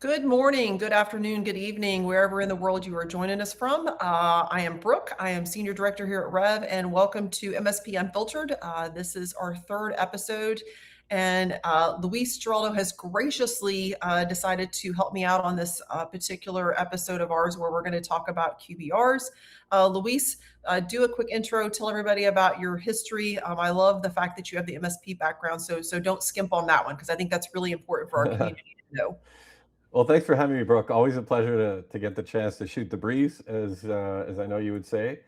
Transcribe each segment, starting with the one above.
Good morning, good afternoon, good evening, wherever in the world you are joining us from. I am Brooke. I am Senior Director here at Rev, and welcome to MSP Unfiltered. This is our third episode, and Luis Giraldo has graciously decided to help me out on this particular episode of ours where we're going to talk about QBRs. Luis, do a quick intro, tell everybody about your history. I love the fact that you have the MSP background, so don't skimp on that one because I think that's really important for our community to know. Well, thanks for having me, Brooke. Always a pleasure to get the chance to shoot the breeze, as I know you would say.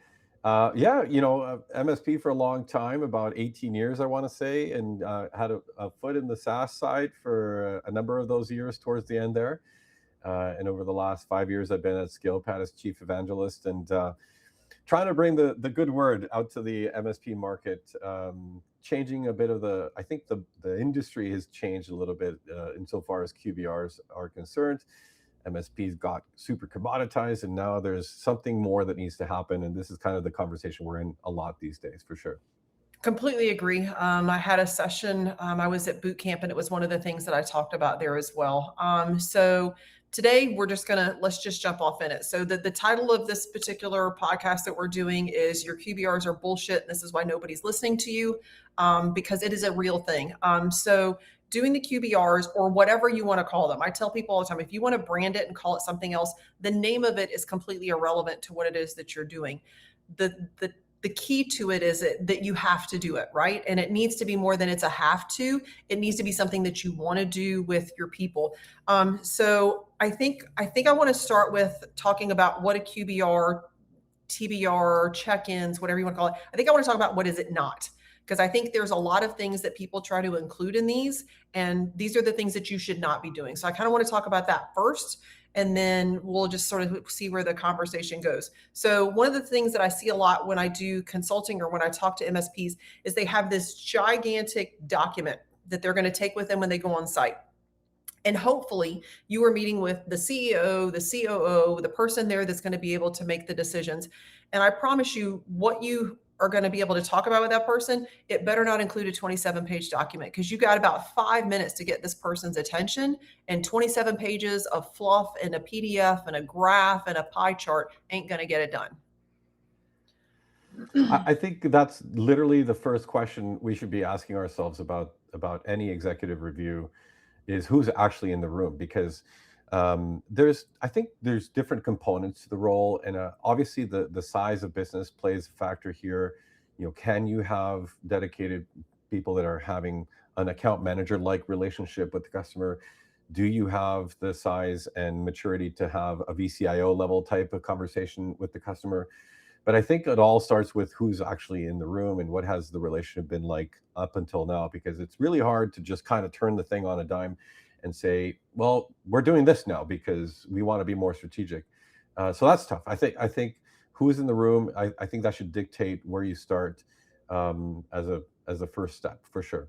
Yeah, MSP for a long time, about 18 years, I want to say, and had a foot in the SaaS side for a number of those years towards the end there. And over the last 5 years, I've been at ScalePad as chief evangelist and trying to bring the good word out to the MSP market. Changing a bit of I think the industry has changed a little bit insofar as QBRs are concerned. MSPs got super commoditized, and now there's something more that needs to happen. And this is kind of the conversation we're in a lot these days, for sure. Completely agree. I had a session. I was at boot camp, and it was one of the things that I talked about there as well. So today let's just jump off in it. So the title of this particular podcast that we're doing is "Your QBRs are bullshit." And this is why nobody's listening to you, because it is a real thing. So doing the QBRs, or whatever you want to call them, I tell people all the time, if you want to brand it and call it something else, the name of it is completely irrelevant to what it is that you're doing. The key to it is that you have to do it, right? And it needs to be more than it's a have to. It needs to be something that you want to do with your people. So I think I want to start with talking about what a QBR, TBR, check-ins, whatever you want to call it. I think I want to talk about what is it not, because I think there's a lot of things that people try to include in these, and these are the things that you should not be doing. So I kind of want to talk about that first, and then we'll just sort of see where the conversation goes. So one of the things that I see a lot when I do consulting or when I talk to MSPs is they have this gigantic document that they're going to take with them when they go on site. And hopefully you are meeting with the CEO, the COO, the person there that's going to be able to make the decisions. And I promise you, what you are going to be able to talk about with that person, it better not include a 27-page document, because you got about 5 minutes to get this person's attention, and 27 pages of fluff and a PDF and a graph and a pie chart ain't going to get it done. I think that's literally the first question we should be asking ourselves about any executive review is who's actually in the room, because I think there's different components to the role, and obviously the size of business plays a factor here. Can you have dedicated people that are having an account manager like relationship with the customer? Do you have the size and maturity to have a VCIO level type of conversation with the customer? But I think it all starts with who's actually in the room and what has the relationship been like up until now, because it's really hard to just kind of turn the thing on a dime and say, well, we're doing this now because we want to be more strategic. So that's tough. I think who's in the room, I think that should dictate where you start as a first step, for sure.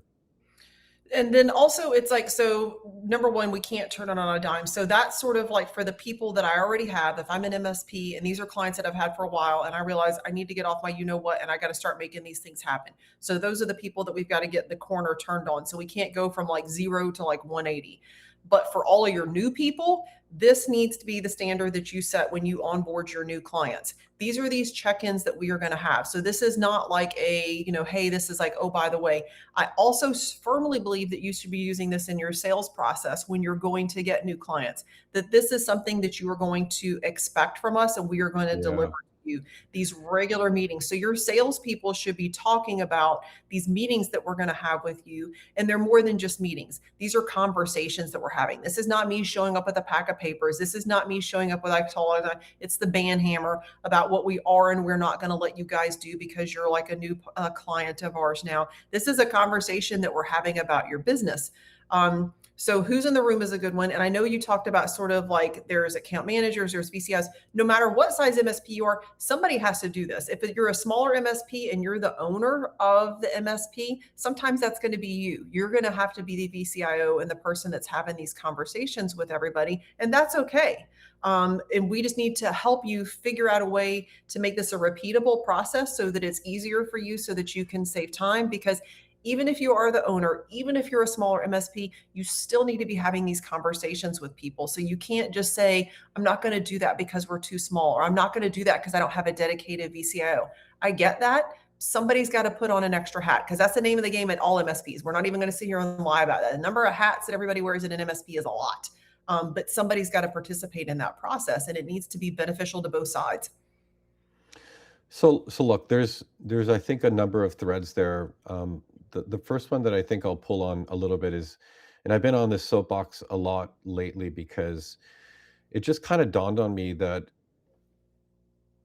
And then also it's like, so number one, we can't turn it on a dime. So that's sort of like for the people that I already have, if I'm an MSP and these are clients that I've had for a while and I realize I need to get off my what and I got to start making these things happen. So those are the people that we've got to get the corner turned on. So we can't go from like 0 to like 180. But for all of your new people, this needs to be the standard that you set when you onboard your new clients. These are these check-ins that we are going to have. So this is not like hey, this is like, oh, by the way. I also firmly believe that you should be using this in your sales process when you're going to get new clients, that this is something that you are going to expect from us and we are going to deliver you these regular meetings. So your salespeople should be talking about these meetings that we're going to have with you. And they're more than just meetings. These are conversations that we're having. This is not me showing up with a pack of papers. This is not me showing up with, it's the band hammer about what we are and we're not going to let you guys do because you're like a new client of ours now. This is a conversation that we're having about your business. So who's in the room is a good one. And I know you talked about sort of like there's account managers, there's VCIs. No matter what size MSP you are, somebody has to do this. If you're a smaller MSP and you're the owner of the MSP, sometimes that's going to be you. You're going to have to be the VCIO and the person that's having these conversations with everybody. And that's okay. And we just need to help you figure out a way to make this a repeatable process so that it's easier for you so that you can save time, because Even if you are the owner, even if you're a smaller MSP, you still need to be having these conversations with people. So you can't just say, I'm not going to do that because we're too small, or I'm not going to do that because I don't have a dedicated VCIO. I get that. Somebody's got to put on an extra hat, because that's the name of the game at all MSPs. We're not even going to sit here and lie about that. The number of hats that everybody wears in an MSP is a lot. But somebody's got to participate in that process, and it needs to be beneficial to both sides. So look, there's I think a number of threads there. The first one that I think I'll pull on a little bit is, and I've been on this soapbox a lot lately because it just kind of dawned on me that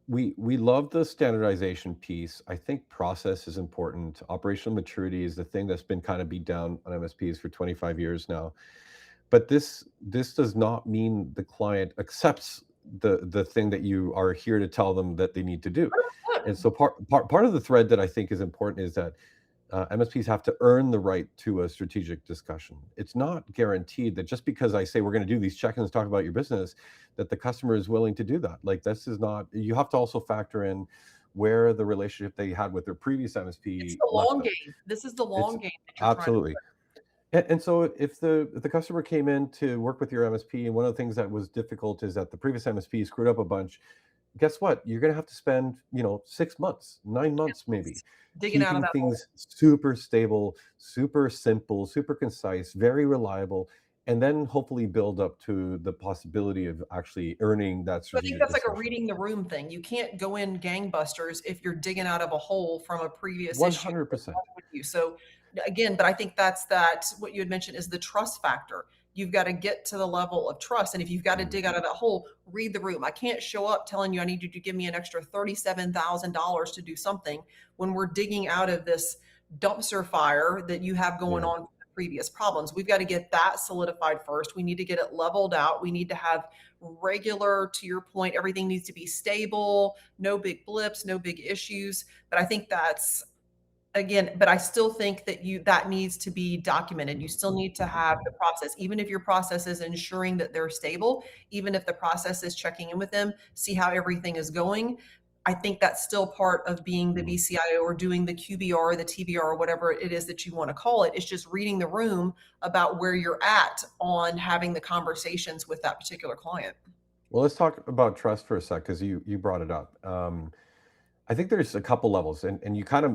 we love the standardization piece. I think process is important. Operational maturity is the thing that's been kind of beat down on MSPs for 25 years now. But this does not mean the client accepts the thing that you are here to tell them that they need to do. And so part of the thread that I think is important is that MSPs have to earn the right to a strategic discussion. It's not guaranteed that just because I say we're going to do these check-ins, talk about your business, that the customer is willing to do that. Like, this is not. You have to also factor in where the relationship they had with their previous It's MSP the left long them. game. This is the It's long game that you're trying to absolutely. And so if the customer came in to work with your MSP, and one of the things that was difficult is that the previous MSP screwed up a bunch, guess what? You're going to have to spend, 6 months, 9 months maybe, digging out of keeping that hole. things super stable, super simple, super concise, very reliable, and then hopefully build up to the possibility of actually earning that So I think strategic that's like a discussion. reading the room thing. You can't go in gangbusters if you're digging out of a hole from a previous issue 100%. with you. So again, but I think that's what you had mentioned is the trust factor. You've got to get to the level of trust. And if you've got to Mhm. dig out of that hole, read the room. I can't show up telling you I need you to give me an extra $37,000 to do something when we're digging out of this dumpster fire that you have going Yeah. on from the previous problems. We've got to get that solidified first. We need to get it leveled out. We need to have regular, to your point, everything needs to be stable, no big blips, no big issues. But I think that's, again, but I still think that needs to be documented. You still need to have the process, even if your process is ensuring that they're stable, even if the process is checking in with them, see how everything is going. I think that's still part of being the Mhm. VCIO or doing the QBR, the TBR, or whatever it is that you want to call it. It's just reading the room about where you're at on having the conversations with that particular client. Well, let's talk about trust for a sec, because you brought it up. I think there's a couple levels, and you kind of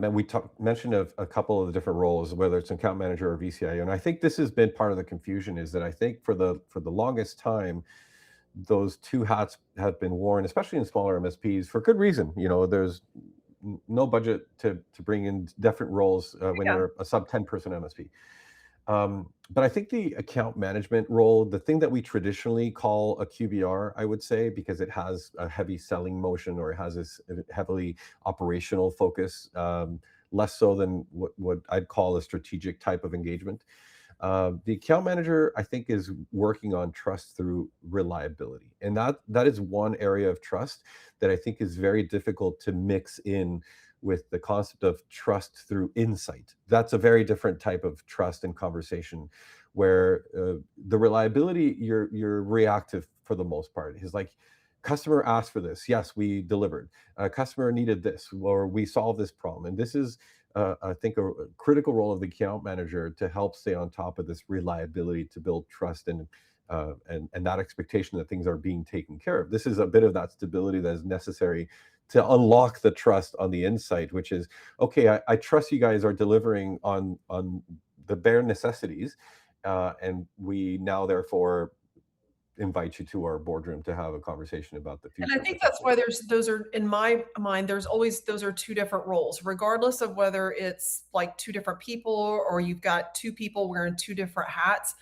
mentioned a couple of the different roles, whether it's an account manager or VCIO. And I think this has been part of the confusion, is that I think for the longest time, those two hats have been worn, especially in smaller MSPs, for good reason. There's no budget to bring in different roles when Yeah. you're a sub 10 person MSP. But I think the account management role, the thing that we traditionally call a QBR, I would say, because it has a heavy selling motion, or it has this heavily operational focus, less so than what I'd call a strategic type of engagement. The account manager, I think, is working on trust through reliability, and that is one area of trust that I think is very difficult to mix in with the concept of trust through insight. That's a very different type of trust and conversation, where the reliability, you're reactive for the most part. Is like, customer asked for this, yes, we delivered. Customer needed this, or we solved this problem, and this is I think a critical role of the account manager to help stay on top of this reliability, to build trust and that expectation that things are being taken care of. This is a bit of that stability that is necessary to unlock the trust on the inside, which is, okay, I trust you guys are delivering on the bare necessities, and we now therefore invite you to our boardroom to have a conversation about the And I future think that's potentially. why those are, in my mind, those are two different roles, regardless of whether it's like two different people or you've got two people wearing two different hats.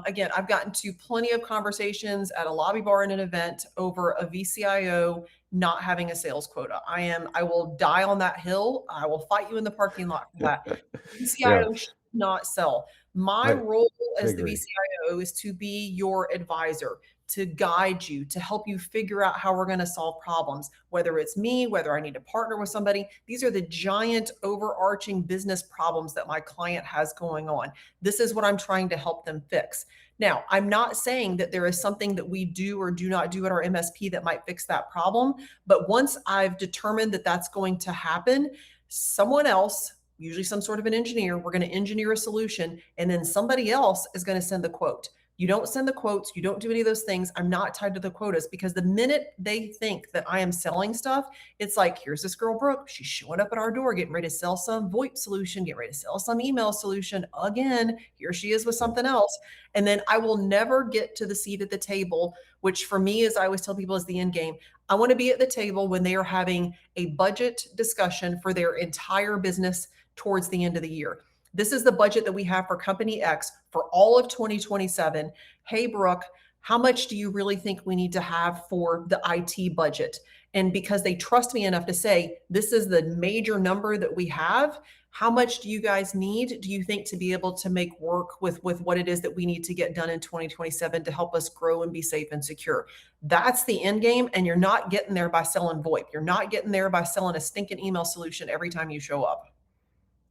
Again, I've gotten to plenty of conversations at a lobby bar in an event over a VCIO not having a sales quota. I will die on that hill. I will fight you in the parking lot for that. Yeah, VCIO should not sell. My I role I as the agree. VCIO is to be your advisor, to guide you, to help you figure out how we're going to solve problems, whether it's me, whether I need to partner with somebody. These are the giant overarching business problems that my client has going on. This is what I'm trying to help them fix. Now, I'm not saying that there is something that we do or do not do at our MSP that might fix that problem. But once I've determined that that's going to happen, someone else, usually some sort of an engineer. We're going to engineer a solution, and then somebody else is going to send the quote. You don't send the quotes. You don't do any of those things. I'm not tied to the quotas, because the minute they think that I am selling stuff, it's like, here's this girl, Brooke. She's showing up at our door, getting ready to sell some VoIP solution, getting ready to sell some email solution. Again, here she is with something else. And then I will never get to the seat at the table, which for me, as I always tell people, is the end game. I want to be at the table when they are having a budget discussion for their entire business towards the end of the year. This is the budget that we have for company X for all of 2027. Hey, Brooke, how much do you really think we need to have for the IT budget? And because they trust me enough to say, this is the major number that we have, how much do you guys need, do you think, to be able to make work with what it is that we need to get done in 2027 to help us grow and be safe and secure? That's the end game. And you're not getting there by selling VoIP. You're not getting there by selling a stinking email solution every time you show up.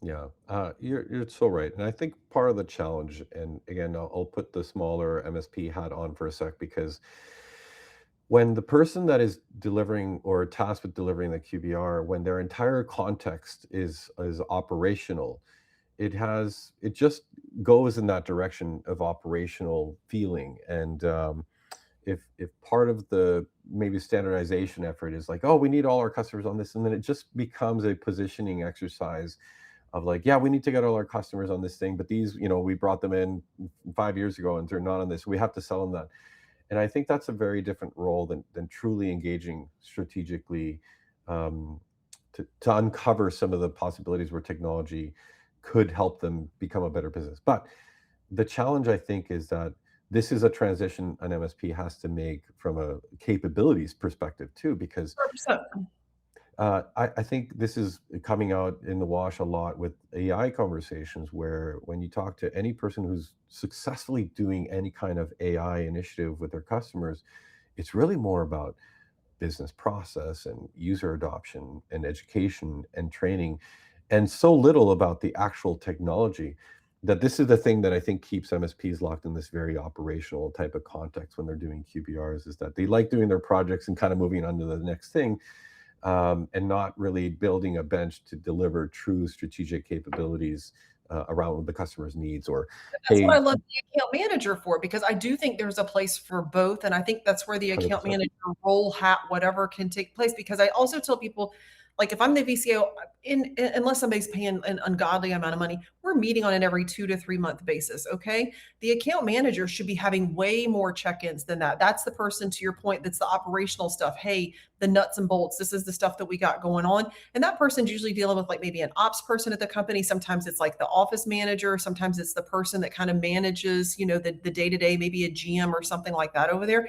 Yeah, you're so right, and I think part of the challenge, and again, I'll put the smaller MSP hat on for a sec, because when the person that is delivering or tasked with delivering the QBR, when their entire context is operational, it just goes in that direction of operational feeling, and if part of the maybe standardization effort is like, oh, we need all our customers on this, and then it just becomes a positioning exercise of like, yeah, we need to get all our customers on this thing, but these, we brought them in 5 years ago and they're not on this. We have to sell them that. And I think that's a very different role than truly engaging strategically, um, to uncover some of the possibilities where technology could help them become a better business. But the challenge, I think, is that this is a transition an MSP has to make from a capabilities perspective too, because 100%. I think this is coming out in the wash a lot with AI conversations, where when you talk to any person who's successfully doing any kind of AI initiative with their customers, it's really more about business process and user adoption and education and training, and so little about the actual technology. That this is the thing that I think keeps MSPs locked in this very operational type of context when they're doing QBRs, is that they like doing their projects and kind of moving on to the next thing, and not really building a bench to deliver true strategic capabilities around the customer's needs. Or, That's what I hey, love the account manager for, because I do think there's a place for both. And I think that's where the account 100%. manager role, hat, whatever, can take place. Because I also tell people, like, if I'm the VCO, unless somebody's paying an ungodly amount of money, we're meeting on an every 2 to 3 month basis. Okay. The account manager should be having way more check-ins than that. That's the person, to your point, that's the operational stuff. Hey, the nuts and bolts. This is the stuff that we got going on. And that person's usually dealing with like maybe an ops person at the company. Sometimes it's like the office manager. Sometimes it's the person that kind of manages, the day-to-day, maybe a GM or something like that over there.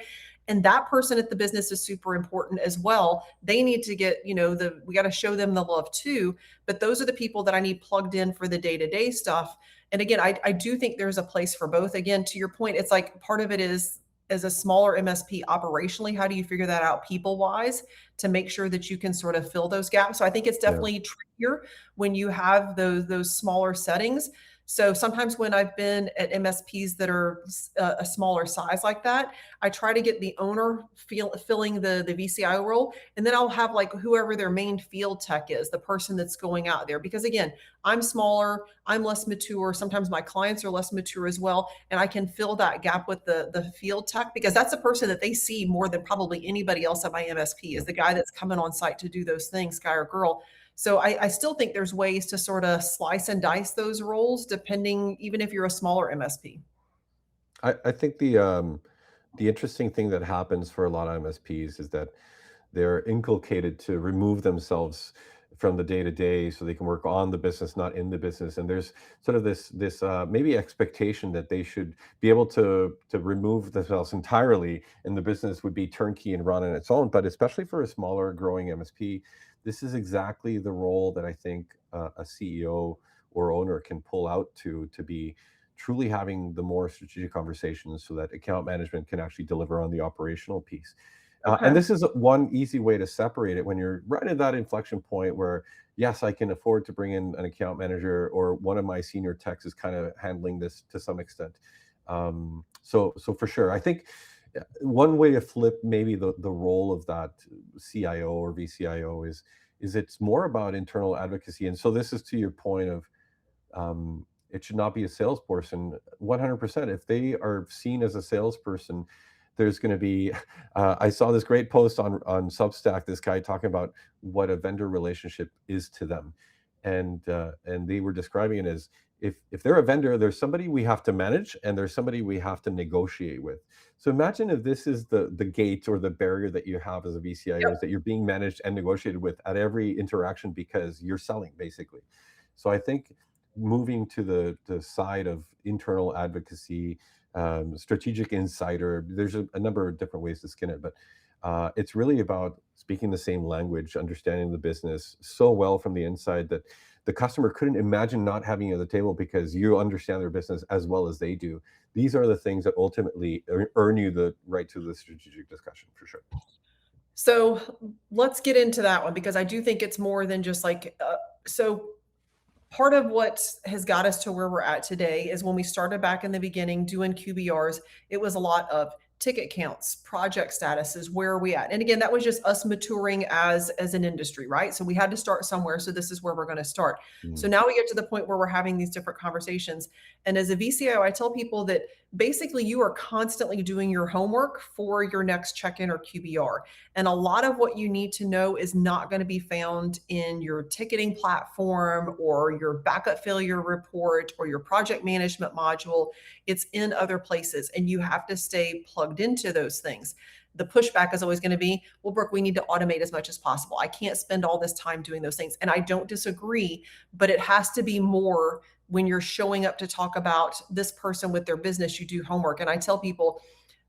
And that person at the business is super important as well. They need to get, we got to show them the love too. But those are the people that I need plugged in for the day-to-day stuff. And again, I do think there's a place for both. Again, to your point, it's like part of it is, as a smaller MSP operationally, how do you figure that out people wise to make sure that you can sort of fill those gaps? So I think it's Yeah, definitely trickier when you have those smaller settings. So sometimes when I've been at MSPs that are a smaller size like that, I try to get the owner filling the VCIO role, and then I'll have like whoever their main field tech is, the person that's going out there. Because again, I'm smaller, I'm less mature. Sometimes my clients are less mature as well, and I can fill that gap with the field tech, because that's a person that they see more than probably anybody else at my MSP, yeah. is the guy that's coming on site to do those things, guy or girl. So I still think there's ways to sort of slice and dice those roles, depending, even if you're a smaller MSP. I think the interesting thing that happens for a lot of MSPs is that they're inculcated to remove themselves from the day to day so they can work on the business, not in the business. And there's sort of this maybe expectation that they should be able to remove themselves entirely, and the business would be turnkey and run on its own. But especially for a smaller growing MSP, this is exactly the role that I think a CEO or owner can pull out to be truly having the more strategic conversations, so that account management can actually deliver on the operational piece. And Okay. this is one easy way to separate it when you're right at that inflection point where, yes, I can afford to bring in an account manager, or one of my senior techs is kind of handling this to some extent. So for sure, I think one way to flip maybe the role of that CIO or VCIO is is it's more about internal advocacy. And so this is to your point of, it should not be a salesperson. 100%. If they are seen as a salesperson, there's going to be. I saw this great post on Substack. This guy talking about what a vendor relationship is to them, and they were describing it as, if they're a vendor, there's somebody we have to manage and there's somebody we have to negotiate with. So imagine if this is the gate or the barrier that you have as a VCIO, is that you're being managed and negotiated with at every interaction because you're selling, basically. So I think moving to the side of internal advocacy, strategic insider, there's a number of different ways to skin it, but it's really about speaking the same language, understanding the business so well from the inside that the customer couldn't imagine not having you at the table because you understand their business as well as they do. These are the things that ultimately earn you the right to the strategic discussion, for sure. So let's get into that one, because I do think it's more than just like, so part of what has got us to where we're at today is when we started back in the beginning doing QBRs, it was a lot of ticket counts, project statuses, where are we at? And again, that was just us maturing as an industry, right? So we had to start somewhere. So this is where we're going to start. So Mm. now we get to the point where we're having these different conversations. And as a VCIO, I tell people that basically you are constantly doing your homework for your next check-in or QBR. And a lot of what you need to know is not going to be found in your ticketing platform or your backup failure report or your project management module. It's in other places, and you have to stay plugged into those things. The pushback is always going to be, well, Brooke, we need to automate as much as possible. I can't spend all this time doing those things. And I don't disagree, but it has to be more when you're showing up to talk about this person with their business. You do homework. And I tell people,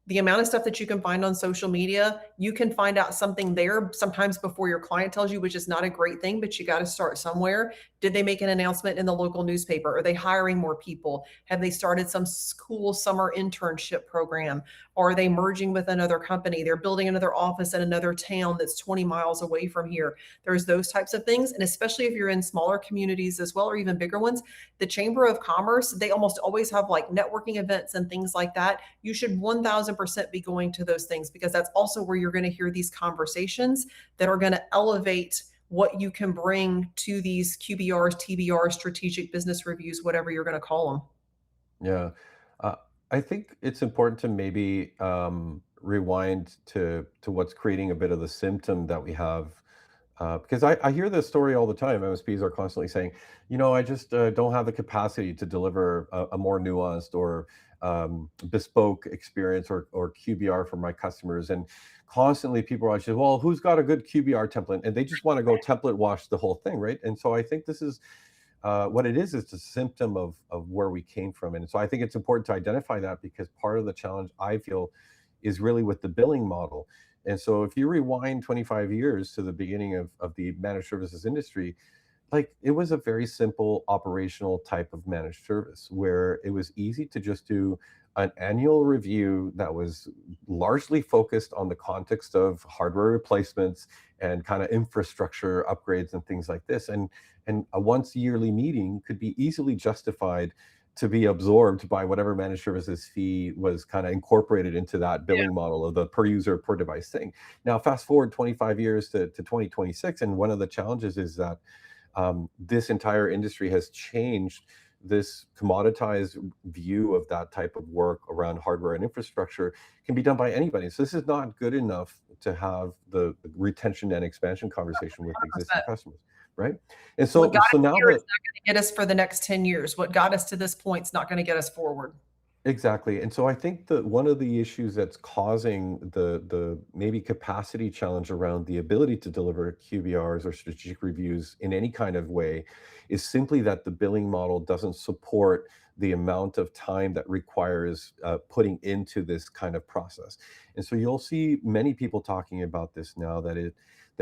the amount of stuff that you can find on social media, you can find out something there sometimes before your client tells you, which is not a great thing, but you got to start somewhere. Did they make an announcement in the local newspaper? Are they hiring more people? Have they started some cool summer internship program? Or are they merging with another company? They're building another office in another town that's 20 miles away from here. There's those types of things. And especially if you're in smaller communities as well, or even bigger ones, the Chamber of Commerce, they almost always have like networking events and things like that. You should 1000% be going to those things, because that's also where you're going to hear these conversations that are going to elevate what you can bring to these QBRs, TBRs, strategic business reviews, whatever you're going to call them. Yeah. Uh, I think it's important to maybe rewind to what's creating a bit of the symptom that we have. Because I hear this story all the time. MSPs are constantly saying, I just don't have the capacity to deliver a more nuanced or bespoke experience or QBR for my customers. And constantly people are like, well, who's got a good QBR template? And they just want to go template wash the whole thing, right? And so I think this is what it is a symptom of where we came from. And so I think it's important to identify that, because part of the challenge, I feel, is really with the billing model. And so if you rewind 25 years to the beginning of the managed services industry, like, it was a very simple operational type of managed service where it was easy to just do an annual review that was largely focused on the context of hardware replacements and kind of infrastructure upgrades and things like this. And a once yearly meeting could be easily justified to be absorbed by whatever managed services fee was kind of incorporated into that billing model of the per user, per device thing. Now, fast forward 25 years to 2026, and one of the challenges is that this entire industry has changed. This commoditized view of that type of work around hardware and infrastructure can be done by anybody. So this is not good enough to have the retention and expansion conversation with existing 100%. customers, right? And What so got so us now here is that not going to get us for the next 10 years. What got us to this point is not going to get us forward. exactly. And so I think that one of the issues that's causing the maybe capacity challenge around the ability to deliver QBRs or strategic reviews in any kind of way is simply that the billing model doesn't support the amount of time that requires putting into this kind of process. And so you'll see many people talking about this now, that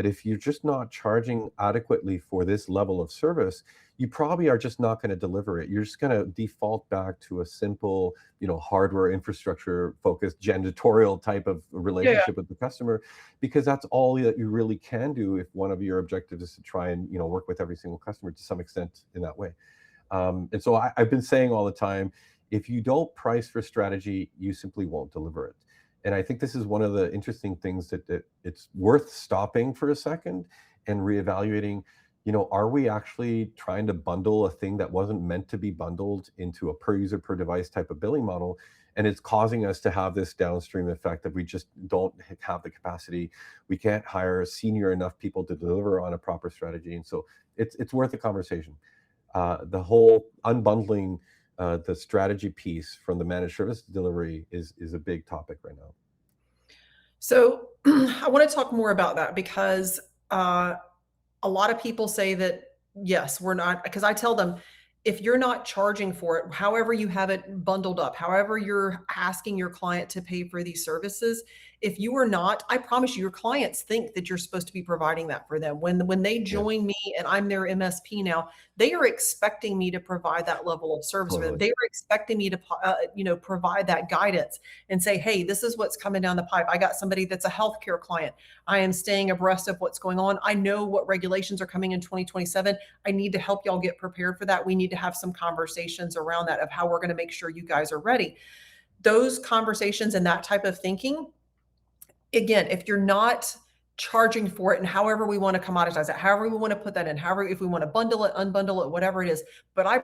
if you're just not charging adequately for this level of service, you probably are just not going to deliver it. You're just going to default back to a simple, hardware infrastructure focused janitorial type of Yeah. relationship with the customer, because that's all that you really can do if one of your objectives is to try and work with every single customer to some extent in that way. And so I've been saying all the time, if you don't price for strategy, you simply won't deliver it. And I think this is one of the interesting things that it's worth stopping for a second and reevaluating, are we actually trying to bundle a thing that wasn't meant to be bundled into a per user per device type of billing model, and it's causing us to have this downstream effect that we just don't have the capacity. We can't hire senior enough people to deliver on a proper strategy, and so it's worth a conversation. The whole unbundling the strategy piece from the managed service delivery is a big topic right now. So I want to talk more about that because a lot of people say that, yes, we're not, because I tell them, if you're not charging for it, however you have it bundled up, however you're asking your client to pay for these services, if you are not, I promise you, your clients think that you're supposed to be providing that for them. When they Yeah, join me and I'm their MSP now, they are expecting me to provide that level of service for them. totally. They are expecting me to, provide that guidance and say, hey, this is what's coming down the pipe. I got somebody that's a healthcare client. I am staying abreast of what's going on. I know what regulations are coming in 2027. I need to help y'all get prepared for that. We need to have some conversations around that of how we're going to make sure you guys are ready. Those conversations and that type of thinking, again, if you're not charging for it and however we want to commoditize it, however we want to put that in, however, if we want to bundle it, unbundle it, whatever it is. But I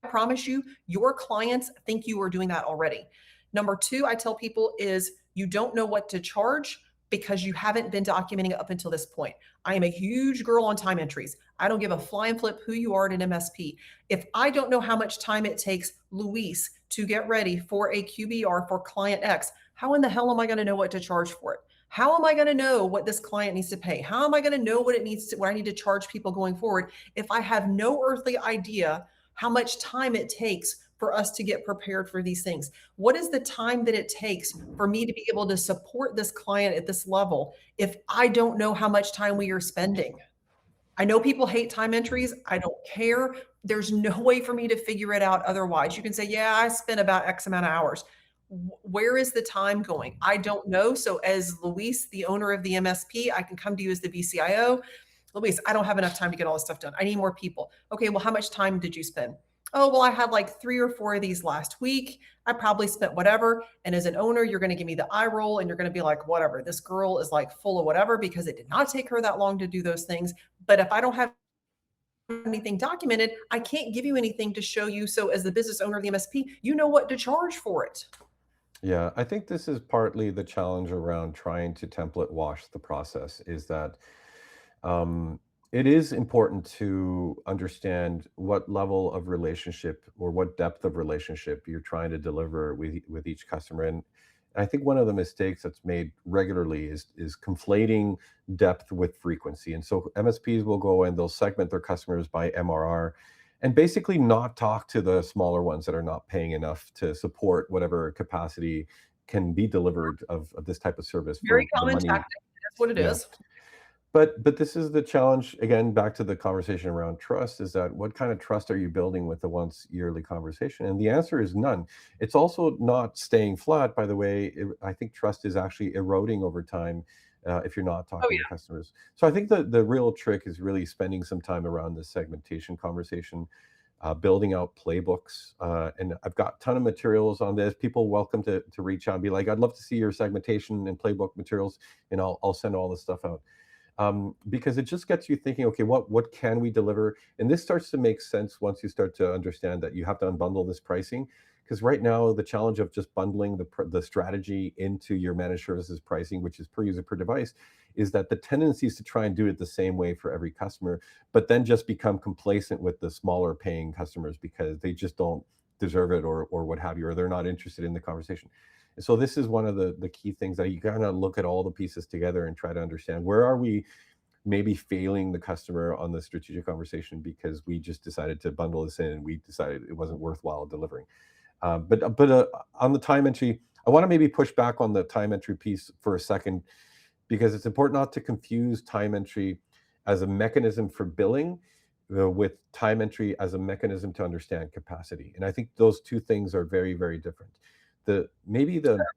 promise you, your clients think you are doing that already. Number two, I tell people is you don't know what to charge because you haven't been documenting it up until this point. I am a huge girl on time entries. I don't give a flying flip who you are at an MSP. If I don't know how much time it takes Luis to get ready for a QBR for client X, how in the hell am I going to know what to charge for it? How am I going to know what this client needs to pay? How am I going to know what I need to charge people going forward if I have no earthly idea how much time it takes for us to get prepared for these things? What is the time that it takes for me to be able to support this client at this level if I don't know how much time we are spending? I know people hate time entries. I don't care. There's no way for me to figure it out otherwise. You can say, yeah, I spent about X amount of hours. Where is the time going? I don't know. So as Luis, the owner of the MSP, I can come to you as the BCIO. Luis, I don't have enough time to get all this stuff done. I need more people. Okay, well, how much time did you spend? Oh, well, I had like 3 or 4 of these last week. I probably spent whatever. And as an owner, you're going to give me the eye roll and you're going to be like, whatever. This girl is like full of whatever because it did not take her that long to do those things. But if I don't have anything documented, I can't give you anything to show you. So as the business owner of the MSP, you know what to charge for it. Yeah, I think this is partly the challenge around trying to template wash the process is that um, it is important to understand what level of relationship or what depth of relationship you're trying to deliver with each customer. And I think one of the mistakes that's made regularly is conflating depth with frequency. And so MSPs will go and they'll segment their customers by MRR and basically not talk to the smaller ones that are not paying enough to support whatever capacity can be delivered of this type of service Very for the common money. tactic. That's what it Yeah. is. But this is the challenge, again, back to the conversation around trust, is that what kind of trust are you building with the once yearly conversation? And the answer is none. It's also not staying flat, by the way. I think trust is actually eroding over time if you're not Oh talking to yeah. customers. So I think the real trick is really spending some time around the segmentation conversation, building out playbooks. And I've got a ton of materials on this. People welcome to reach out and be like, I'd love to see your segmentation and playbook materials, and I'll send all this stuff out because it just gets you thinking, okay, what can we deliver? And this starts to make sense once you start to understand that you have to unbundle this pricing. Because right now, the challenge of just bundling the strategy into your managed services pricing, which is per user per device, is that the tendency is to try and do it the same way for every customer, but then just become complacent with the smaller paying customers because they just don't deserve it or what have you, or they're not interested in the conversation. And so this is one of the key things that you gotta look at all the pieces together and try to understand where are we maybe failing the customer on the strategic conversation because we just decided to bundle this in and we decided it wasn't worthwhile delivering. But on the time entry, I want to maybe push back on the time entry piece for a second because it's important not to confuse time entry as a mechanism for billing with time entry as a mechanism to understand capacity. And I think those two things are very, very different. The maybe But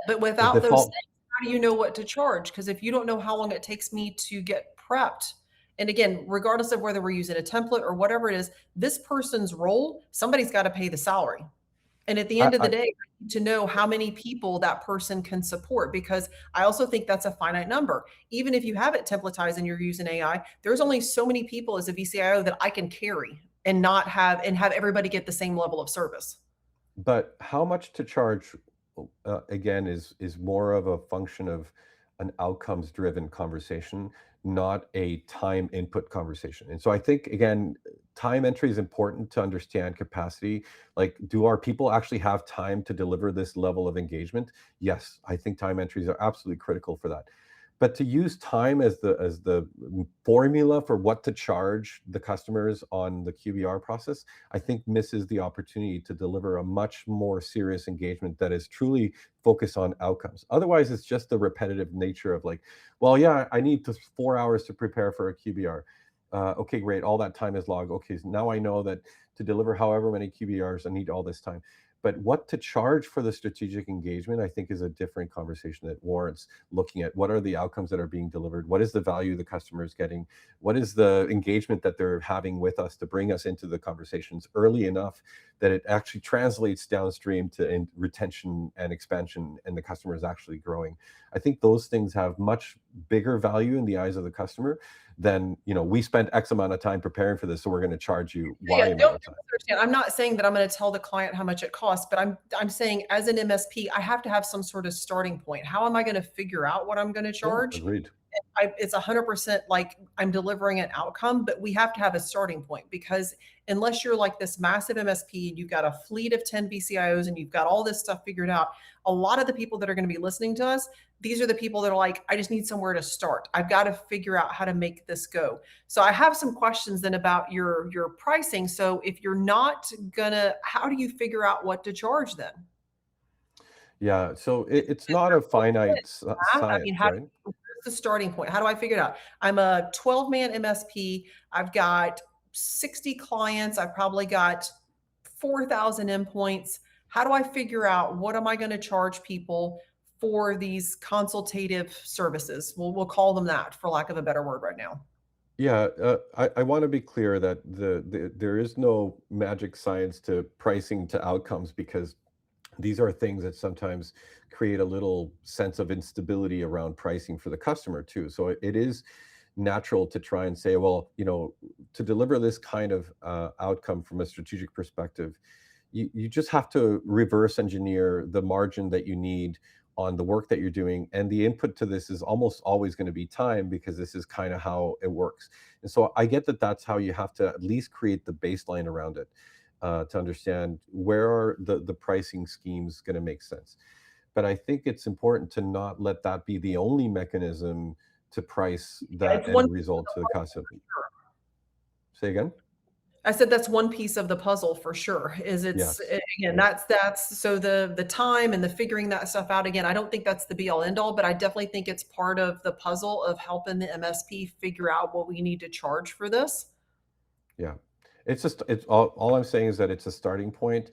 the without those default. things, how do you know what to charge? Because if you don't know how long it takes me to get prepped, and again, regardless of whether we're using a template or whatever it is, this person's role, somebody's got to pay the salary. And at the end of the day, I need to know how many people that person can support, because I also think that's a finite number. Even if you have it templatized and you're using AI, there's only so many people as a VCIO that I can carry and not have and have everybody get the same level of service. But how much to charge, again, is more of a function of an outcomes-driven conversation, not a time input conversation. And so I think, again, time entry is important to understand capacity. Like, do our people actually have time to deliver this level of engagement? Yes, I think time entries are absolutely critical for that. But to use time as the formula for what to charge the customers on the QBR process, I think misses the opportunity to deliver a much more serious engagement that is truly focused on outcomes. Otherwise, it's just the repetitive nature of like, well, yeah, I need 4 hours to prepare for a QBR. Okay, great. All that time is logged. Okay, so now I know that to deliver however many QBRs, I need all this time. But what to charge for the strategic engagement, I think, is a different conversation that warrants looking at what are the outcomes that are being delivered, what is the value the customer is getting, what is the engagement that they're having with us to bring us into the conversations early enough that it actually translates downstream to retention and expansion, and the customer is actually growing. I think those things have much bigger value in the eyes of the customer than, we spent X amount of time preparing for this, so we're going to charge you Y Yeah, amount of time. understand. I'm not saying that I'm going to tell the client how much it costs, but I'm saying as an MSP, I have to have some sort of starting point. How am I going to figure out what I'm going to Yeah, charge? agreed. It's 100% like I'm delivering an outcome, but we have to have a starting point, because unless you're like this massive MSP and you've got a fleet of 10 BCIOs and you've got all this stuff figured out, a lot of the people that are going to be listening to us, these are the people that are like, I just need somewhere to start. I've got to figure out how to make this go. So I have some questions then about your pricing. So if you're not gonna, how do you figure out what to charge then? Yeah, so Is it's it not a finite math? I mean, science, how, right? where's the starting point? How do I figure it out? I'm a 12-man MSP. I've got 60 clients. I've probably got 4,000 endpoints. How do I figure out what am I going to charge people for these consultative services? We'll call them that for lack of a better word right now. Yeah, I want to be clear that there is no magic science to pricing to outcomes, because these are things that sometimes create a little sense of instability around pricing for the customer too. So it is natural to try and say, well, to deliver this kind of outcome from a strategic perspective, you just have to reverse engineer the margin that you need on the work that you're doing. And the input to this is almost always going to be time, because this is kind of how it works. And so I get that that's how you have to at least create the baseline around it, to understand where are the pricing schemes going to make sense. But I think it's important to not let that be the only mechanism to price Yeah, that it's one end piece of result the to the puzzle customer. for sure. Say again? I said that's one piece of the puzzle for sure. Is it's Yes. again, Yeah. that's so the time and the figuring that stuff out. Again, I don't think that's the be all end all, but I definitely think it's part of the puzzle of helping the MSP figure out what we need to charge for this. Yeah. It's all I'm saying is that it's a starting point,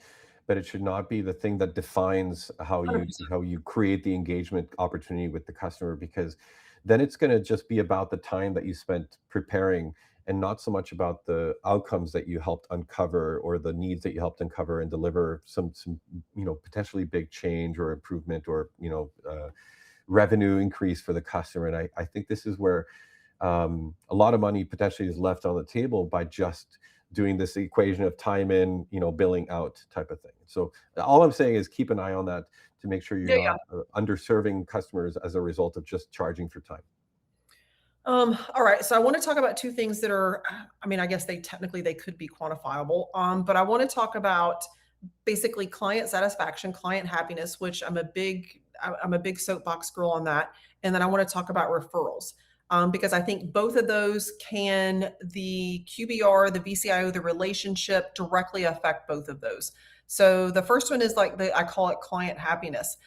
but it should not be the thing that defines how you 100%. how you create the engagement opportunity with the customer, because then it's going to just be about the time that you spent preparing, and not so much about the outcomes that you helped uncover, or the needs that you helped uncover and deliver some potentially big change or improvement, or revenue increase for the customer. And I think this is where a lot of money potentially is left on the table by just doing this equation of time in, billing out type of thing. So all I'm saying is keep an eye on that to make sure you're Yeah, yeah. not underserving customers as a result of just charging for time. All right. So I want to talk about two things that are, I mean, I guess they could be quantifiable. But I want to talk about basically client satisfaction, client happiness, which I'm a big soapbox girl on that. And then I want to talk about referrals. Because I think both of those can, the QBR, the VCIO, the relationship directly affect both of those. So the first one is like I call it client happiness.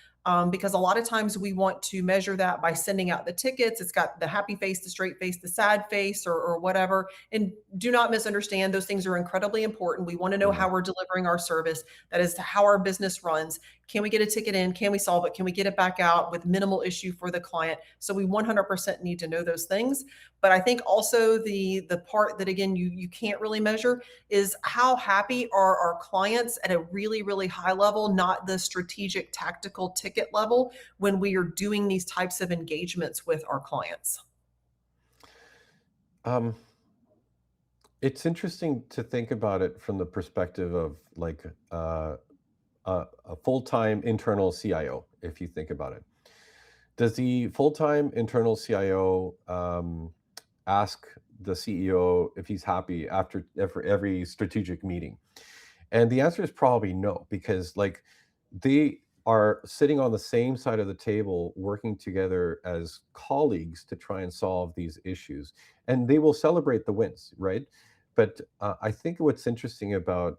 Because a lot of times we want to measure that by sending out the tickets. It's got the happy face, the straight face, the sad face, or whatever. And do not misunderstand; those things are incredibly important. We want to know Mhm. how we're delivering our service. That is how our business runs. Can we get a ticket in? Can we solve it? Can we get it back out with minimal issue for the client? So we 100% need to know those things. But I think also the part that again you can't really measure is how happy are our clients at a really, really high level, not the strategic tactical ticket level when we are doing these types of engagements with our clients. Um, it's interesting to think about it from the perspective of like a full-time internal CIO, if you think about it. Does the full-time internal CIO ask the CEO if he's happy after every strategic meeting? And the answer is probably no, because like they are sitting on the same side of the table, working together as colleagues to try and solve these issues. And they will celebrate the wins, right? But I think what's interesting about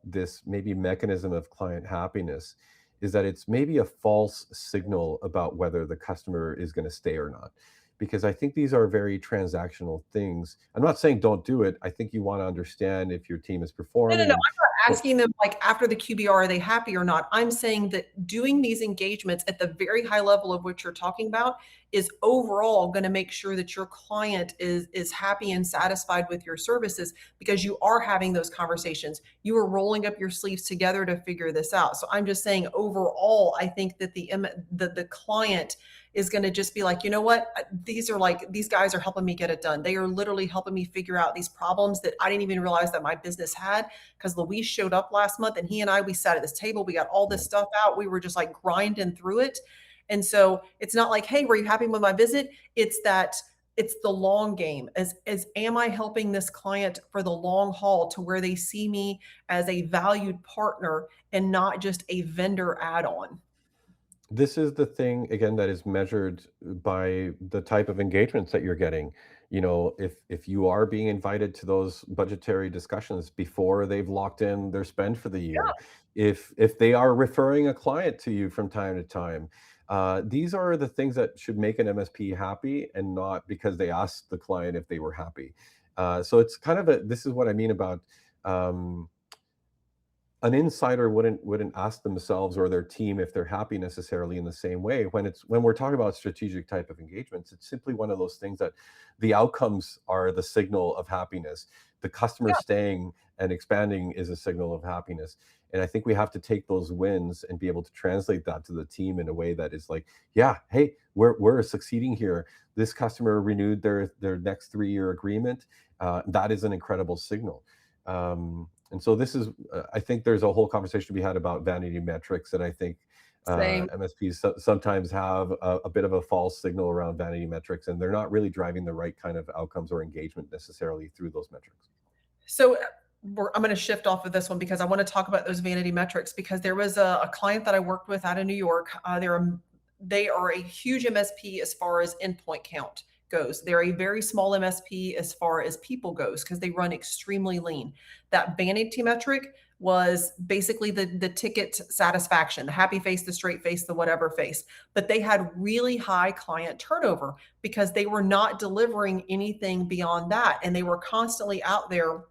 this maybe mechanism of client happiness is that it's maybe a false signal about whether the customer is going to stay or not. Because I think these are very transactional things. I'm not saying don't do it. I think you want to understand if your team is No, no, performing no. and I'm not but asking them like after the QBR, are they happy or not? I'm saying that doing these engagements at the very high level of what you're talking about is overall going to make sure that your client is happy and satisfied with your services because you are having those conversations. You are rolling up your sleeves together to figure this out. So I'm just saying overall, I think that the client is going to just be like, you know what? These are like, these guys are helping me get it done. They are literally helping me figure out these problems that I didn't even realize that my business had because Luis showed up last month and he and I, we sat at this table, we got all this stuff out. We were just like grinding through it. And so it's not like, hey, were you happy with my visit? It's that it's the long game as am I helping this client for the long haul to where they see me as a valued partner and not just a vendor add-on. this is the thing again that is measured by the type of engagements that you're getting. You know, if you are being invited to those budgetary discussions before they've locked in their spend for the year, if they are referring a client to you from time to time, these are the things that should make an MSP happy, and not because they asked the client if they were happy. So it's kind of a this is what I mean about um, an insider wouldn't ask themselves or their team if they're happy necessarily in the same way. When we're talking about strategic type of engagements, it's simply one of those things that the outcomes are the signal of happiness. The customer Yeah. staying and expanding is a signal of happiness. And I think we have to take those wins and be able to translate that to the team in a way that is like, yeah, hey, we're succeeding here. This customer renewed their next 3-year agreement. That is an incredible signal. And so this is, I think there's a whole conversation to be had about vanity metrics, and I think Same. MSPs sometimes have a bit of a false signal around vanity metrics, and they're not really driving the right kind of outcomes or engagement necessarily through those metrics. So I'm going to shift off of this one because I want to talk about those vanity metrics because there was a client that I worked with out of New York. They are a huge MSP as far as endpoint count goes. They're a very small MSP as far as people goes because they run extremely lean. That vanity metric was basically the ticket satisfaction, the happy face, the straight face, the whatever face. But they had really high client turnover because they were not delivering anything beyond that. And they were constantly out there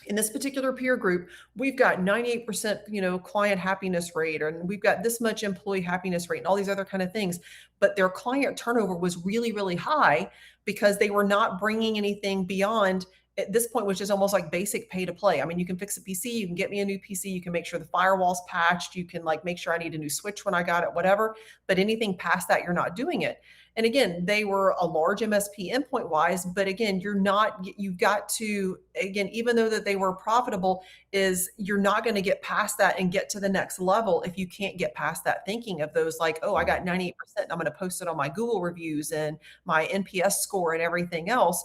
in this particular peer group, we've got 98%, client happiness rate, and we've got this much employee happiness rate and all these other kind of things. But their client turnover was really, really high because they were not bringing anything beyond at this point, which is almost like basic pay to play. I mean, you can fix a PC, you can get me a new PC, you can make sure the firewall's patched, you can like make sure I need a new switch when I got it, whatever. But anything past that, you're not doing it. And again, they were a large MSP endpoint wise, but again, you've got to, again, even though that they were profitable, is you're not going to get past that and get to the next level if you can't get past that thinking of those like, oh, I got 98%, I'm going to post it on my Google reviews and my NPS score and everything else.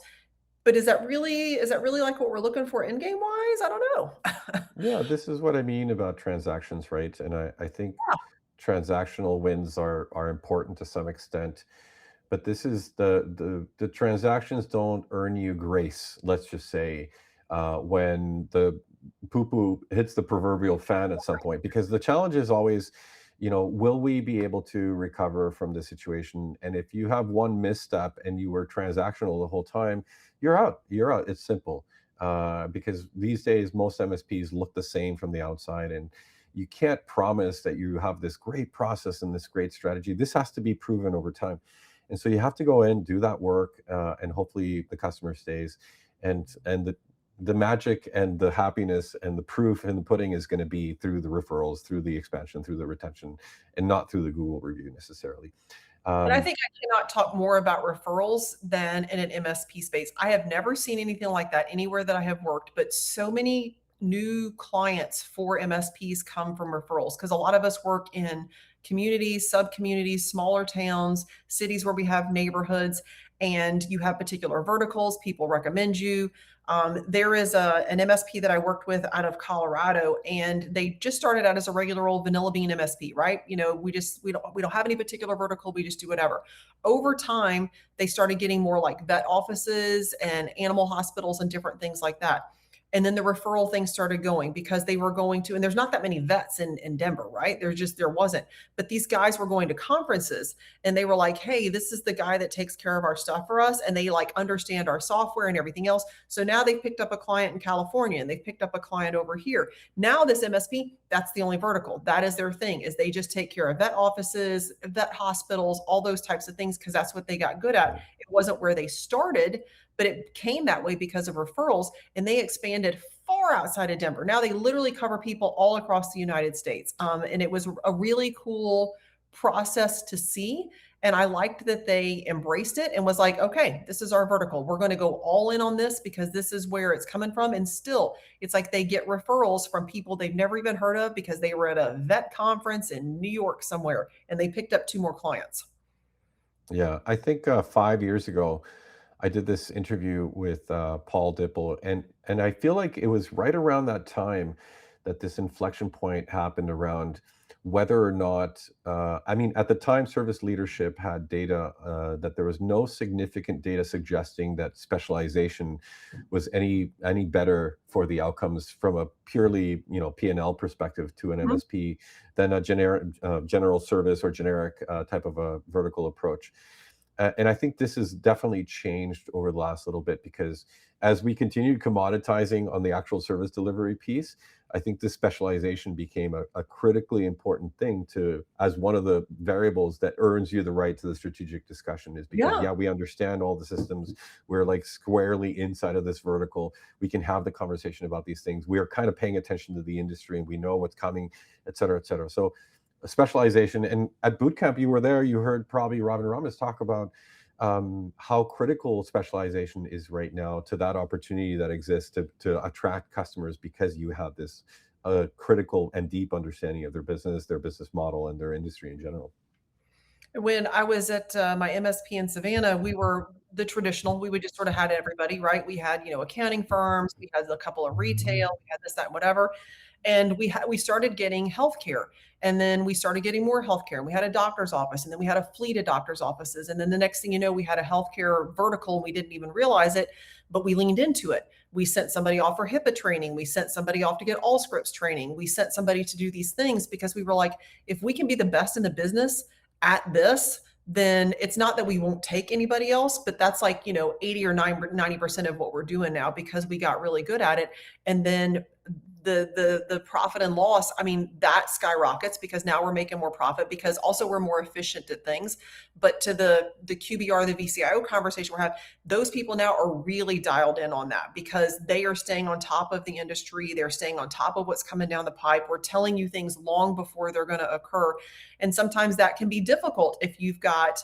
But is that really like what we're looking for in game wise? I don't know. Yeah, this is what I mean about transactions, right? And I think transactional wins are important to some extent, but this is the transactions don't earn you grace, let's just say, when the poo poo hits the proverbial fan at some point, because the challenge is always, will we be able to recover from the situation? And if you have one misstep and you were transactional the whole time, you're out. It's simple. Because these days most MSPs look the same from the outside, and You can't promise that you have this great process and this great strategy. This has to be proven over time. And so you have to go in, do that work, and hopefully the customer stays. And the magic and the happiness and the proof and the pudding is going to be through the referrals, through the expansion, through the retention, and not through the Google review necessarily. And I Um, think I cannot talk more about referrals than in an MSP space. I have never seen anything like that anywhere that I have worked, but so many new clients for MSPs come from referrals because a lot of us work in communities, sub communities, smaller towns, cities where we have neighborhoods, and you have particular verticals. People recommend you. There is an MSP that I worked with out of Colorado, and they just started out as a regular old vanilla bean MSP, right? You know, we don't have any particular vertical. We just do whatever. Over time, they started getting more like vet offices and animal hospitals and different things like that. And then the referral thing started going because they were going to, and there's not that many vets in Denver, right? There wasn't. But these guys were going to conferences and they were like, hey, this is the guy that takes care of our stuff for us. And they like understand our software and everything else. So now they've picked up a client in California and they've picked up a client over here. Now this MSP, that's the only vertical. That is their thing, is they just take care of vet offices, vet hospitals, all those types of things, because that's what they got good at. yeah, It wasn't where they started, but it came that way because of referrals, and they expanded far outside of Denver. Now they literally cover people all across the United States. And it was a really cool process to see. And I liked that they embraced it and was like, okay, this is our vertical. We're going to go all in on this because this is where it's coming from. And still, it's like they get referrals from people they've never even heard of because they were at a vet conference in New York somewhere and they picked up two more clients. yeah. I think 5 years ago, I did this interview with Paul Dipple, and I feel like it was right around that time that this inflection point happened around whether or not. I mean, at the time, service leadership had data that there was no significant data suggesting that specialization was any better for the outcomes from a purely P&L perspective to an Mhm. MSP than a generic general service or generic type of a vertical approach. And I think this has definitely changed over the last little bit because as we continued commoditizing on the actual service delivery piece, I think this specialization became a critically important thing to as one of the variables that earns you the right to the strategic discussion is because Yeah. yeah, we understand all the systems. We're like squarely inside of this vertical. We can have the conversation about these things. We are kind of paying attention to the industry and we know what's coming, et cetera, et cetera. So specialization. And at boot camp, you were there. You heard probably Robin Ramos talk about how critical specialization is right now to that opportunity that exists to attract customers because you have this critical and deep understanding of their business model, and their industry in general. When I was at my MSP in Savannah, we were the traditional. We would just sort of had everybody, right? We had, accounting firms, we had a couple of retail, we had this, that, and whatever. And we started getting healthcare, and then we started getting more healthcare. And we had a doctor's office, and then we had a fleet of doctor's offices, and then the next thing you know, we had a healthcare vertical, and we didn't even realize it, but we leaned into it. We sent somebody off for HIPAA training. We sent somebody off to get all scripts training. We sent somebody to do these things because we were like, if we can be the best in the business at this, then it's not that we won't take anybody else, but that's like, 80 or 90% of what we're doing now because we got really good at it. And then the profit and loss, I mean, that skyrockets because now we're making more profit because also we're more efficient at things. But to the QBR, the VCIO conversation we're having, those people now are really dialed in on that because they are staying on top of the industry. They're staying on top of what's coming down the pipe. We're telling you things long before they're going to occur. And sometimes that can be difficult if you've got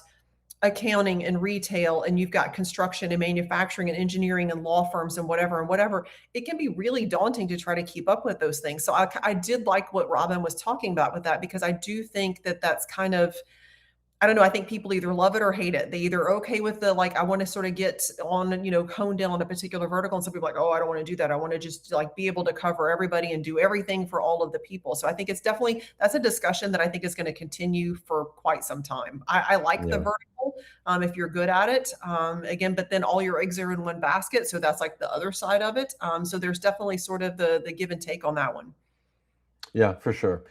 accounting and retail and you've got construction and manufacturing and engineering and law firms and whatever, it can be really daunting to try to keep up with those things. So I did like what Robin was talking about with that because I do think that that's kind of, I don't know. I think people either love it or hate it. They either are okay with the like, I want to sort of get on, honed in on a particular vertical. And some people are like, oh, I don't want to do that. I want to just like be able to cover everybody and do everything for all of the people. So I think it's definitely that's a discussion that I think is going to continue for quite some time. I like the Yeah. vertical if you're good at it. Again, but then all your eggs are in one basket. So that's like the other side of it. So there's definitely sort of the give and take on that one. Yeah, for sure.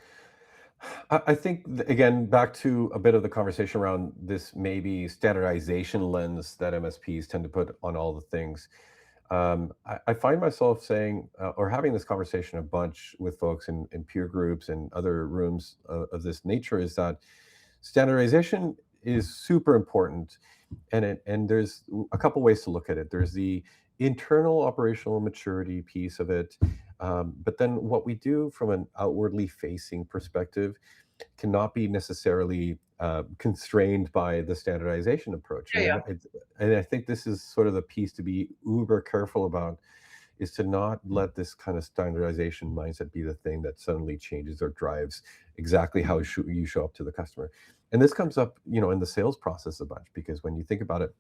I think again back to a bit of the conversation around this maybe standardization lens that MSPs tend to put on all the things. I find myself saying or having this conversation a bunch with folks in peer groups and other rooms of this nature is that standardization is super important, and there's a couple ways to look at it. There's the internal operational maturity piece of it, but then what we do from an outwardly facing perspective cannot be necessarily constrained by the standardization approach. Yeah, yeah. And I think this is sort of the piece to be uber careful about, is to not let this kind of standardization mindset be the thing that suddenly changes or drives exactly how you show up to the customer. And this comes up, in the sales process a bunch, because when you think about it,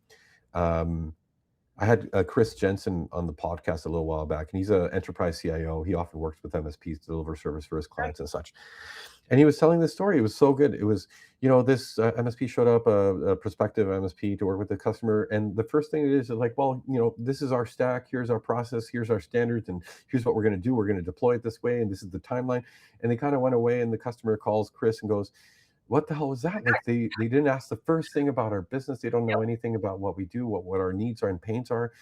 um, I had Chris Jensen on the podcast a little while back, and he's an enterprise CIO. He often works with MSPs to deliver service for his clients and such. And he was telling this story. It was so good. It was, this MSP showed up, a prospective MSP to work with the customer. And the first thing it is like, well, this is our stack. Here's our process. Here's our standards. And here's what we're going to do. We're going to deploy it this way. And this is the timeline. And they kind of went away, and the customer calls Chris and goes, what the hell was that? Like they didn't ask the first thing about our business. They don't know anything about what we do, what our needs are and pains are.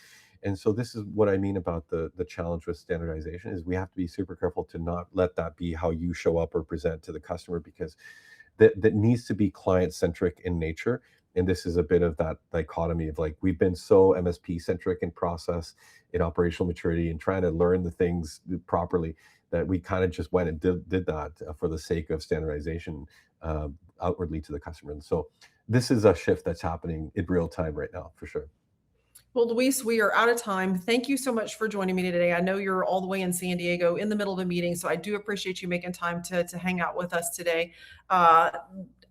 And so this is what I mean about the challenge with standardization, is we have to be super careful to not let that be how you show up or present to the customer, because that needs to be client centric in nature. And this is a bit of that dichotomy of, like, we've been so MSP centric in process, in operational maturity, and trying to learn the things properly, that we kind of just went and did that for the sake of standardization outwardly to the customer. And so this is a shift that's happening in real time right now, for sure. Well, Luis, we are out of time. Thank you so much for joining me today. I know you're all the way in San Diego in the middle of a meeting, so I do appreciate you making time to hang out with us today. Uh,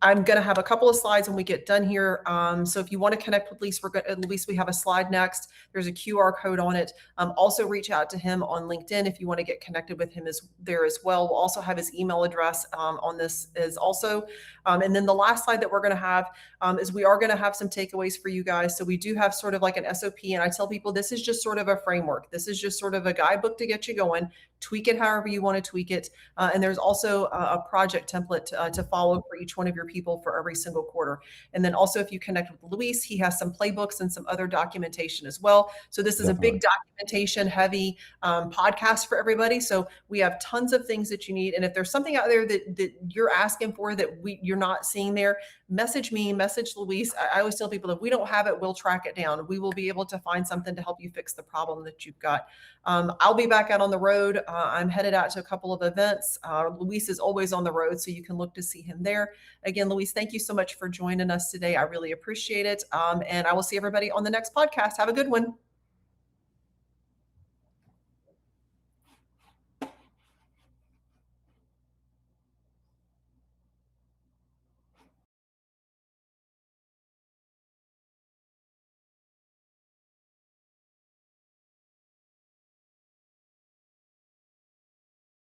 I'm going to have a couple of slides when we get done here. So if you want to connect with Luis, Luis, we have a slide next. There's a QR code on it. Also reach out to him on LinkedIn if you want to get connected with him there as well. We'll also have his email address on this as also. And then the last slide that we're going to have is we are going to have some takeaways for you guys. So we do have sort of like an SOP, and I tell people this is just sort of a framework. This is just sort of a guidebook to get you going. Tweak it however you want to tweak it. And there's also a project template to follow for each one of your people for every single quarter. And then also, if you connect with Luis, he has some playbooks and some other documentation as well. So this is Definitely. a big documentation heavy podcast for everybody. So we have tons of things that you need. And if there's something out there that you're asking for that you're not seeing there, message me, message Luis. I always tell people, if we don't have it, we'll track it down. We will be able to find something to help you fix the problem that you've got. I'll be back out on the road. I'm headed out to a couple of events. Luis is always on the road, so you can look to see him there. Again, Luis, thank you so much for joining us today. I really appreciate it. And I will see everybody on the next podcast. Have a good one.